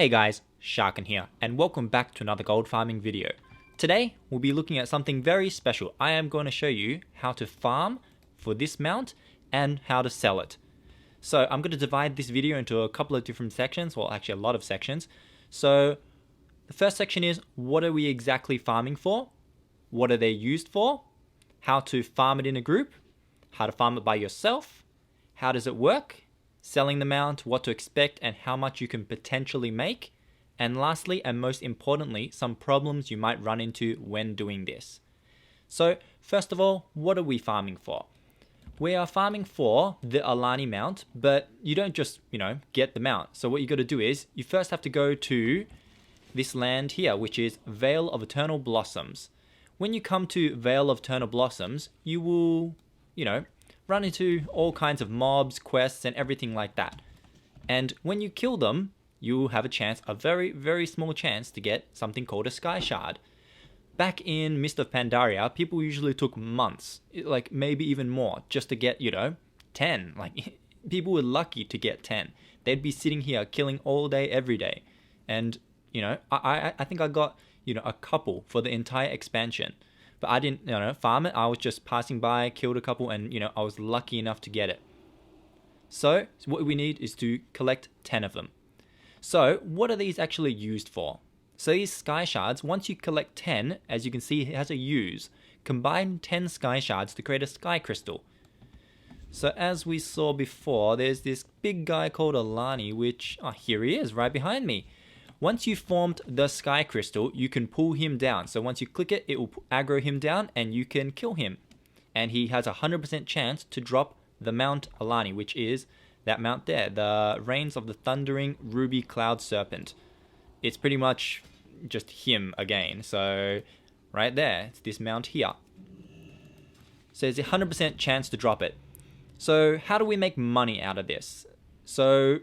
Hey guys, Sharkin here, and welcome back to another gold farming video. Today, we'll be looking at something very special. I am going to show you how to farm for this mount and how to sell it. So I'm going to divide this video into a couple of different sections, well actually a lot of sections. So the first section is, what are we exactly farming for? What are they used for? How to farm it in a group? How to farm it by yourself? How does it work? Selling the mount, what to expect, and how much you can potentially make. And lastly, and most importantly, some problems you might run into when doing this. So first of all, what are we farming for? We are farming for the Alani mount, but you don't just, get the mount. So what you got to do is, you first have to go to this land here, which is Vale of Eternal Blossoms. When you come to Vale of Eternal Blossoms, you will, run into all kinds of mobs, quests, and everything like that. And when you kill them, you have a chance, a very, very small chance to get something called a sky shard. Back in Mist of Pandaria, people usually took months, like maybe even more, just to get, 10. Like, people were lucky to get 10. They'd be sitting here killing all day, every day. And, I think I got, a couple for the entire expansion. But I didn't, farm it. I was just passing by, killed a couple, and, I was lucky enough to get it. So what we need is to collect 10 of them. So what are these actually used for? So these sky shards, once you collect 10, as you can see, it has a use. Combine 10 sky shards to create a sky crystal. So as we saw before, there's this big guy called Alani, which, here he is, right behind me. Once you've formed the sky crystal, you can pull him down. So once you click it, it will aggro him down and you can kill him. And he has a 100% chance to drop the Mount Alani, which is that mount there, the Reigns of the Thundering Ruby Cloud Serpent. It's pretty much just him again. So right there, it's this mount here. So there's a 100% chance to drop it. So how do we make money out of this? So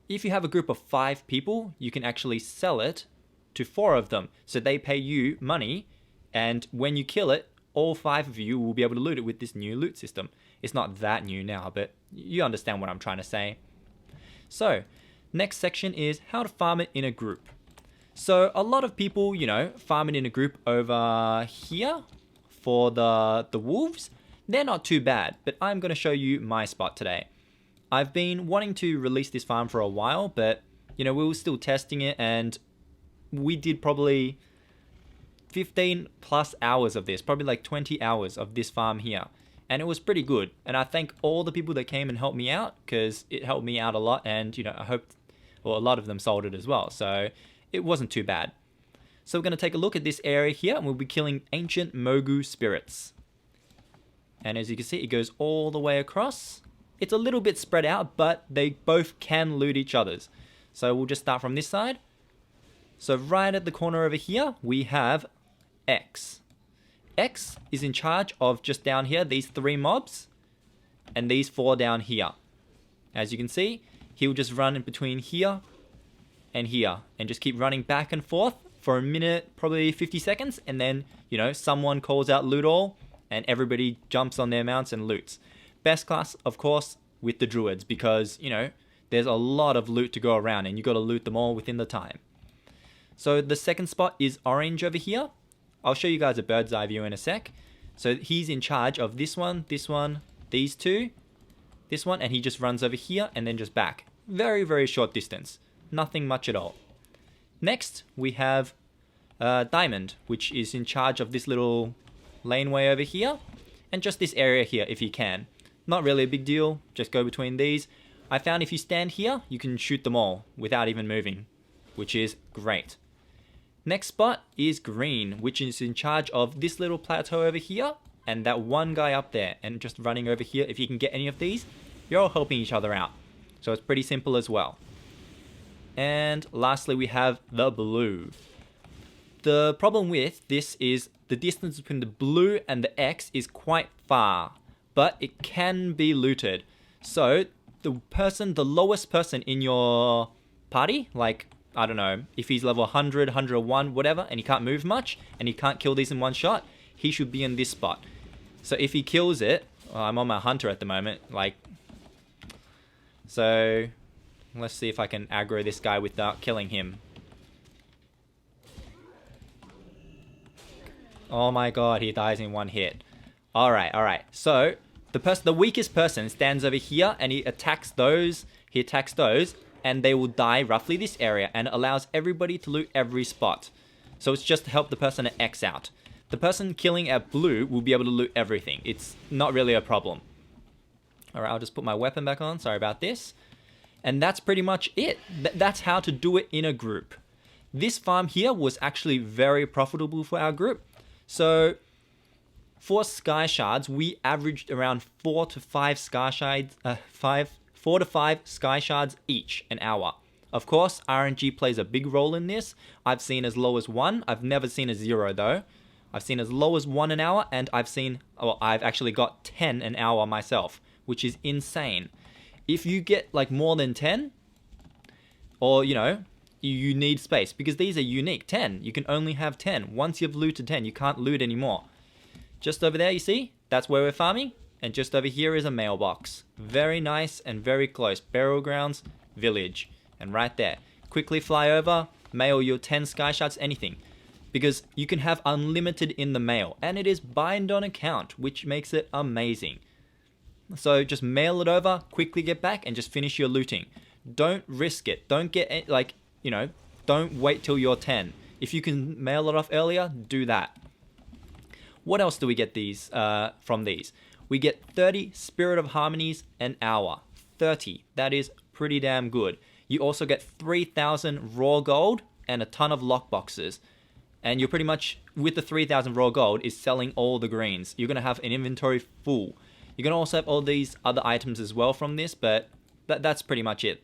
if you have a group of 5 people, you can actually sell it to 4 of them. So they pay you money, and when you kill it, all 5 of you will be able to loot it with this new loot system. It's not that new now, but you understand what I'm trying to say. So, next section is how to farm it in a group. So a lot of people, farm it in a group over here for the wolves. They're not too bad, but I'm going to show you my spot today. I've been wanting to release this farm for a while, but, we were still testing it, and we did probably 15 plus hours of this, probably like 20 hours of this farm here. And it was pretty good. And I thank all the people that came and helped me out, because it helped me out a lot, and, I hope, well, a lot of them sold it as well. So it wasn't too bad. So we're going to take a look at this area here, and we'll be killing ancient Mogu spirits. And as you can see, it goes all the way across. It's a little bit spread out, but they both can loot each other's. So we'll just start from this side. So right at the corner over here, we have X. X is in charge of just down here, these 3 mobs, and these 4 down here. As you can see, he'll just run in between here and here, and just keep running back and forth for a minute, probably 50 seconds, and then, someone calls out loot all, and everybody jumps on their mounts and loots. Best class, of course, with the druids, because, there's a lot of loot to go around, and you got to loot them all within the time. So the second spot is orange over here. I'll show you guys a bird's eye view in a sec. So he's in charge of this one, these 2, this one, and he just runs over here and then just back. Very, very short distance. Nothing much at all. Next, we have Diamond, which is in charge of this little laneway over here, and just this area here if you can. Not really a big deal, just go between these. I found if you stand here, you can shoot them all without even moving, which is great. Next spot is green, which is in charge of this little plateau over here, and that one guy up there, and just running over here. If you can get any of these, you're all helping each other out. So it's pretty simple as well. And lastly, we have the blue. The problem with this is the distance between the blue and the X is quite far, but it can be looted. So the lowest person in your party, like, I don't know, if he's level 100, 101, whatever, and he can't move much, and he can't kill these in one shot, he should be in this spot. So if he kills it, I'm on my hunter at the moment, so let's see if I can aggro this guy without killing him. Oh my god, he dies in one hit. Alright, alright. So, the weakest person stands over here and he attacks those. He attacks those and they will die roughly this area and it allows everybody to loot every spot. So it's just to help the person to X out. The person killing at blue will be able to loot everything. It's not really a problem. Alright, I'll just put my weapon back on. Sorry about this. And that's pretty much it. That's how to do it in a group. This farm here was actually very profitable for our group. So, for sky shards, we averaged around 4 to 5 sky shards, 4 to 5 sky shards each an hour. Of course, RNG plays a big role in this. I've seen as low as 1. I've never seen a 0 though. I've seen as low as 1 an hour, and I've actually got 10 an hour myself, which is insane. If you get like more than 10, or you need space, because these are unique. 10, you can only have 10. Once you've looted 10, you can't loot anymore. Just over there, you see, that's where we're farming, and just over here is a mailbox. Very nice and very close. Burial grounds, village, and right there. Quickly fly over, mail your 10 sky shards, anything, because you can have unlimited in the mail, and it is bind on account, which makes it amazing. So just mail it over, quickly get back, and just finish your looting. Don't risk it. Don't get don't wait till you're 10. If you can mail it off earlier, do that. What else do we get from these? We get 30 Spirit of Harmonies an hour. 30. That is pretty damn good. You also get 3,000 raw gold and a ton of lockboxes. And you're pretty much, with the 3,000 raw gold, is selling all the greens. You're going to have an inventory full. You're going to also have all these other items as well from this, but that's pretty much it.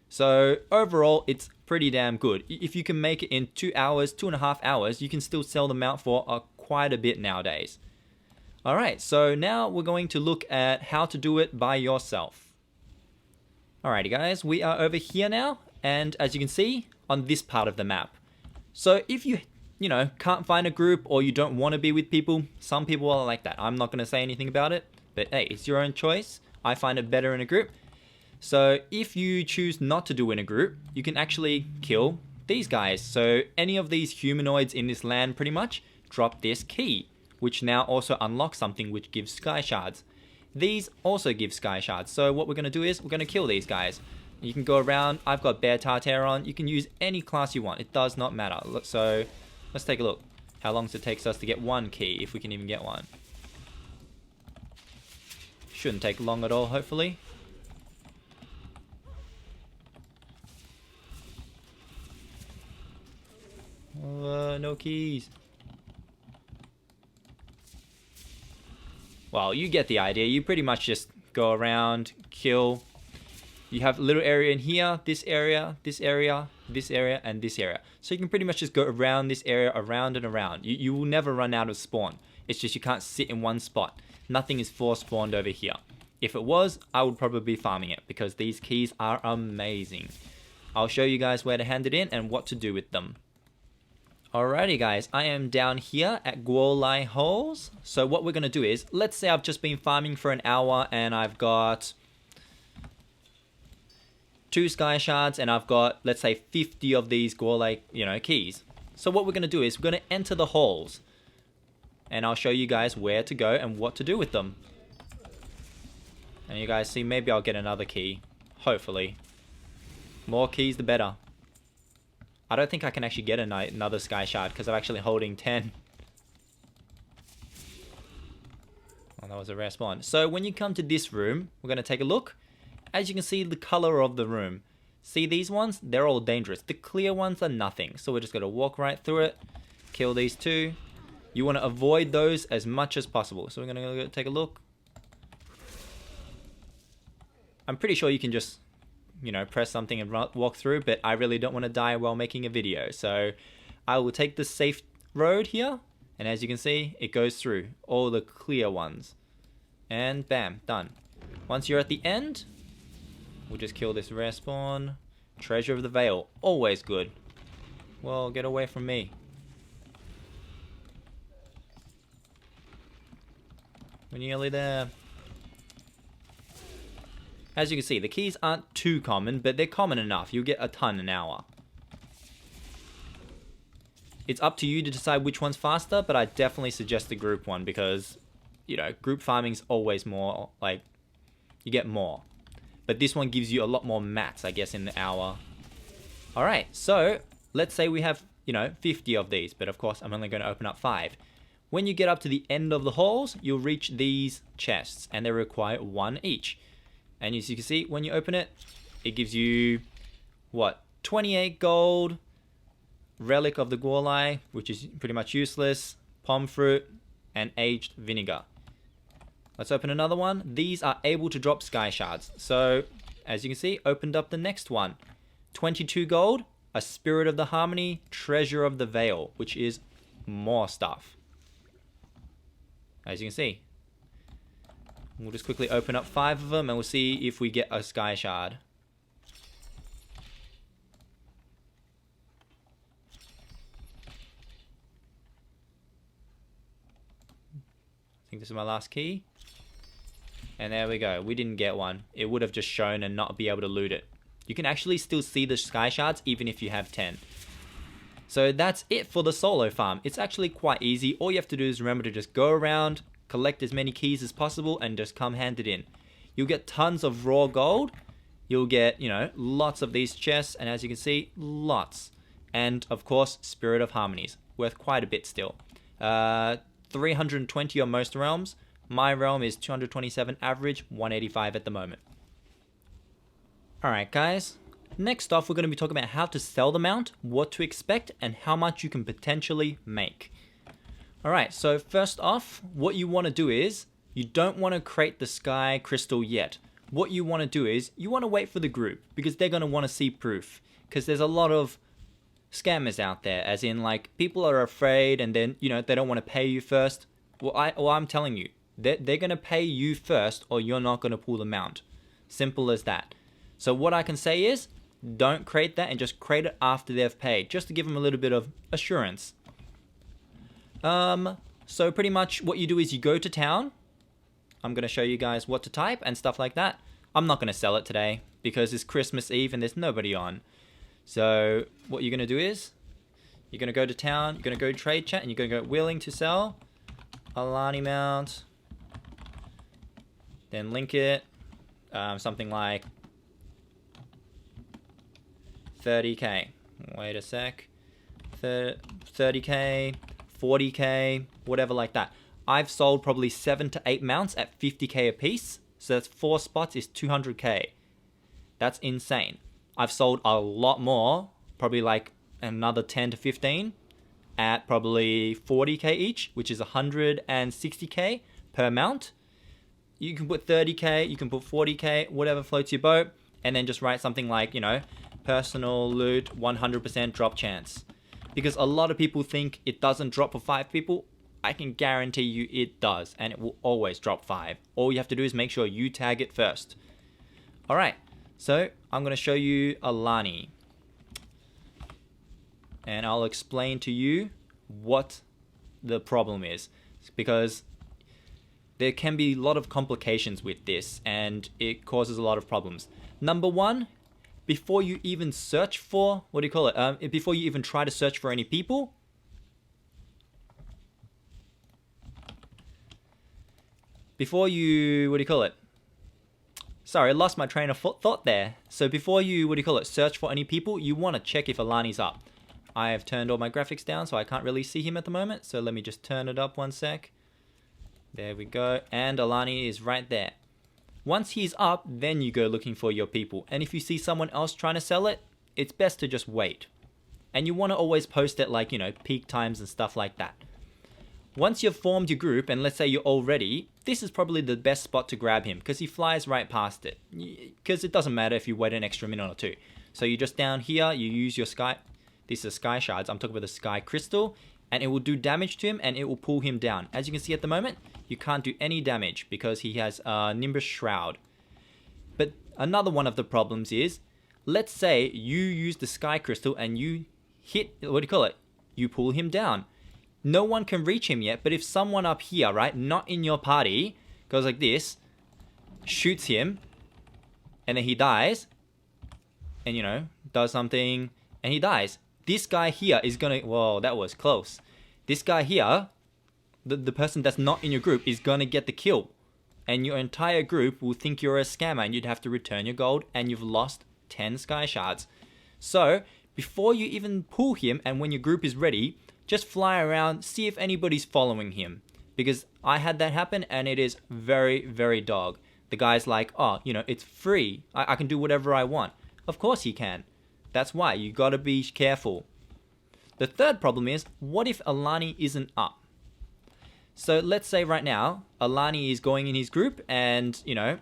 So overall, it's pretty damn good. If you can make it in 2 hours, 2.5 hours, you can still sell them out for quite a bit nowadays. Alright, so now we're going to look at how to do it by yourself. Alrighty guys, we are over here now, and as you can see, on this part of the map. So if you can't find a group, or you don't want to be with people, some people are like that. I'm not going to say anything about it, but hey, it's your own choice. I find it better in a group. So if you choose not to do in a group, you can actually kill these guys. So any of these humanoids in this land pretty much drop this key, which now also unlocks something which gives sky shards. These also give sky shards. So what we're going to do is we're going to kill these guys. You can go around. I've got Bear Tartare on. You can use any class you want. It does not matter. So let's take a look. How long does it take us to get one key, if we can even get one? Shouldn't take long at all, hopefully. No keys. Well, you get the idea. You pretty much just go around, kill. You have a little area in here, this area, this area, this area, and this area. So you can pretty much just go around this area, around and around. You will never run out of spawn. It's just you can't sit in one spot. Nothing is force spawned over here. If it was, I would probably be farming it, because these keys are amazing. I'll show you guys where to hand it in and what to do with them. Alrighty guys, I am down here at Guolai Holes. So what we're going to do is, let's say I've just been farming for an hour and I've got 2 sky shards and I've got, let's say, 50 of these Guolai, keys. So what we're going to do is we're going to enter the holes. And I'll show you guys where to go and what to do with them. And you guys see, maybe I'll get another key. Hopefully. More keys the better. I don't think I can actually get another sky shard because I'm actually holding 10. Oh, that was a rare spawn. So when you come to this room, we're going to take a look. As you can see, the color of the room. See these ones? They're all dangerous. The clear ones are nothing. So we're just going to walk right through it. Kill these 2. You want to avoid those as much as possible. So we're going to go take a look. I'm pretty sure you can just press something and walk through, but I really don't want to die while making a video. So I will take the safe road here, and as you can see, it goes through all the clear ones. And bam, done. Once you're at the end, we'll just kill this rare spawn. Treasure of the Veil, always good. Well, get away from me. We're nearly there. As you can see, the keys aren't too common, but they're common enough. You'll get a ton an hour. It's up to you to decide which one's faster, but I definitely suggest the group one because, you know, group farming's always more, like, you get more. But this one gives you a lot more mats, I guess, in the hour. Alright, so let's say we have, you know, 50 of these, but of course I'm only going to open up 5. When you get up to the end of the halls, you'll reach these chests, and they require 1 each. And as you can see, when you open it, it gives you, what, 28 gold, relic of the Gorlai, which is pretty much useless, palm fruit, and aged vinegar. Let's open another one. These are able to drop sky shards. So, as you can see, opened up the next one. 22 gold, a spirit of the harmony, treasure of the veil, which is more stuff. As you can see. We'll just quickly open up 5 of them and we'll see if we get a sky shard. I think this is my last key. And there we go. We didn't get one. It would have just shown and not be able to loot it. You can actually still see the sky shards even if you have 10. So that's it for the solo farm. It's actually quite easy. All you have to do is remember to just go around, collect as many keys as possible, and just come hand it in. You'll get tons of raw gold. You'll get, you know, lots of these chests, and as you can see, lots. And of course, Spirit of Harmonies, worth quite a bit still. 320 on most realms. My realm is 227 average, 185 at the moment. Alright guys, next off we're going to be talking about how to sell the mount, what to expect, and how much you can potentially make. Alright, so first off, what you want to do is, you don't want to create the sky crystal yet. What you want to do is, you want to wait for the group, because they're going to want to see proof. Because there's a lot of scammers out there, as in like, people are afraid and then, you know, they don't want to pay you first. Well, I'm telling you, they're going to pay you first or you're not going to pull the mount. Simple as that. So what I can say is, don't create that and just create it after they've paid, just to give them a little bit of assurance. So pretty much what you do is you go to town. I'm going to show you guys what to type and stuff like that. I'm not going to sell it today because it's Christmas Eve and there's nobody on. So what you're going to do is, you're going to go to town, you're going to go trade chat, and you're going to go willing to sell, Alani mount, then link it, something like 30k. Wait a sec. 30k, 40k, whatever like that. I've sold probably 7 to 8 mounts at 50k a piece. So that's 4 spots is 200k. That's insane. I've sold a lot more, probably like another 10 to 15 at probably 40k each, which is 160k per mount. You can put 30k, you can put 40k, whatever floats your boat, and then just write something like, you know, personal loot 100% drop chance. Because a lot of people think it doesn't drop for 5 people. I can guarantee you it does, and it will always drop 5. All you have to do is make sure you tag it first. Alright, so I'm going to show you Alani. And I'll explain to you what the problem is. Because there can be a lot of complications with this, and it causes a lot of problems. Number 1, before you even search for, before you even try to search for any people, sorry, I lost my train of thought there. So before you, search for any people, you want to check if Alani's up. I have turned all my graphics down, so I can't really see him at the moment. So let me just turn it up one sec. There we go. And Alani is right there. Once he's up, then you go looking for your people. And if you see someone else trying to sell it, it's best to just wait. And you want to always post it like, you know, peak times and stuff like that. Once you've formed your group, and let's say you're all ready, this is probably the best spot to grab him because he flies right past it. Because it doesn't matter if you wait an extra minute or 2. So you're just down here, you use your sky, this is sky shards, I'm talking about the sky crystal, and it will do damage to him and it will pull him down. As you can see at the moment, you can't do any damage because he has a Nimbus Shroud. But another one of the problems is, let's say you use the sky crystal and you hit, you pull him down. No one can reach him yet, but if someone up here, right, not in your party, goes like this, shoots him, and then he dies, and, you know, does something, and he dies, this guy here is gonna, whoa, that was close. This guy here, the person that's not in your group, is gonna get the kill. And your entire group will think you're a scammer and you'd have to return your gold and you've lost 10 sky shards. So, before you even pull him and when your group is ready, just fly around, see if anybody's following him. Because I had that happen and it is very, very dog. The guy's like, oh, you know, it's free. I can do whatever I want. Of course he can. That's why you gotta be careful. The third problem is, what if Alani isn't up? So let's say right now, Alani is going in his group and, you know,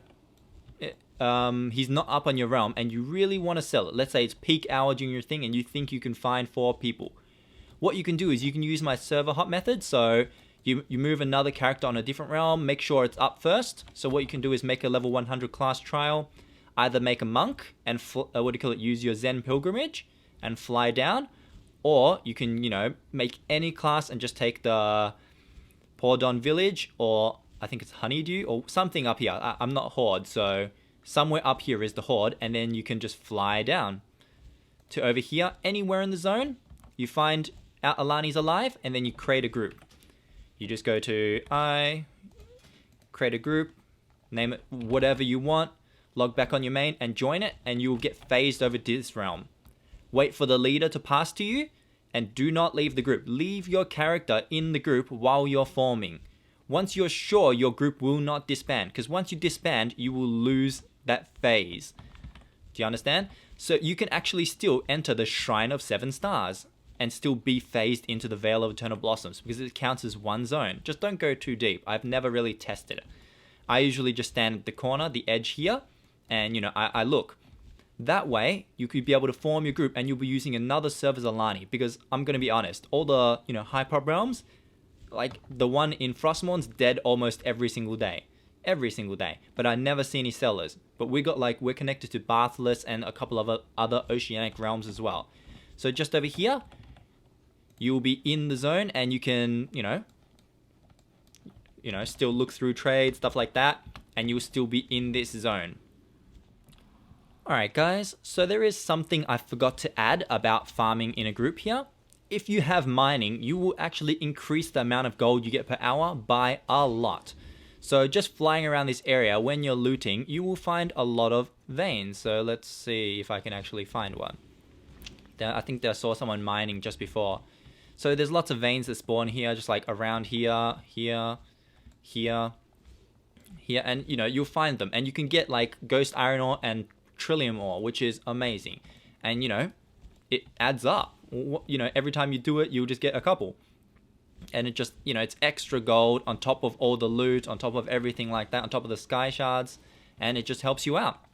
he's not up on your realm and you really want to sell it. Let's say it's peak hour during your thing and you think you can find 4 people. What you can do is you can use my server hop method. So you move another character on a different realm, make sure it's up first. So what you can do is make a level 100 class trial, either make a monk and use your Zen pilgrimage and fly down, or you can, you know, make any class and just take the Pordon village, or I think it's Honeydew or something up here. I'm not Horde, so somewhere up here is the Horde, and then you can just fly down to over here, anywhere in the zone. You find out Alani's alive, and then you create a group. You just go to create a group, name it whatever you want, log back on your main and join it, and you will get phased over to this realm. Wait for the leader to pass to you, and do not leave the group. Leave your character in the group while you're forming. Once you're sure your group will not disband, because once you disband, you will lose that phase. Do you understand? So you can actually still enter the Shrine of 7 Stars and still be phased into the Veil of Eternal Blossoms because it counts as one zone. Just don't go too deep. I've never really tested it. I usually just stand at the corner, the edge here, and, you know, I look. That way, you could be able to form your group and you'll be using another server's Alani, because I'm going to be honest, all the, you know, high pop realms, like the one in Frostmourn's dead almost every single day. Every single day. But I never see any sellers. But we're connected to Bathless and a couple of other oceanic realms as well. So just over here, you'll be in the zone and you can, you know, still look through trade, stuff like that, and you'll still be in this zone. Alright guys, so there is something I forgot to add about farming in a group here. If you have mining, you will actually increase the amount of gold you get per hour by a lot. So just flying around this area, when you're looting, you will find a lot of veins. So let's see if I can actually find one. I think I saw someone mining just before. So there's lots of veins that spawn here, just like around here, here, and you know, you'll find them. And you can get like ghost iron ore and trillium ore, which is amazing. And you know, it adds up. You know, every time you do it, you'll just get a couple. And it just, you know, it's extra gold on top of all the loot, on top of everything like that, on top of the sky shards, and it just helps you out.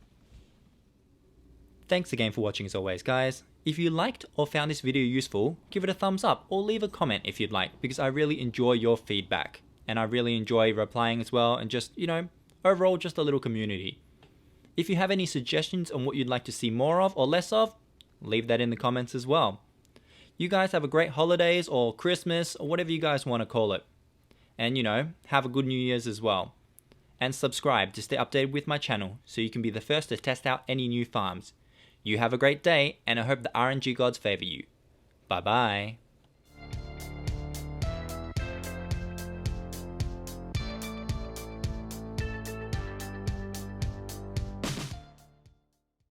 Thanks again for watching as always, guys. If you liked or found this video useful, give it a thumbs up or leave a comment if you'd like, because I really enjoy your feedback. And I really enjoy replying as well, and just, you know, overall just a little community. If you have any suggestions on what you'd like to see more of or less of, leave that in the comments as well. You guys have a great holidays or Christmas or whatever you guys want to call it. And, you know, have a good New Year's as well. And subscribe to stay updated with my channel so you can be the first to test out any new farms. You have a great day, and I hope the RNG gods favor you. Bye bye.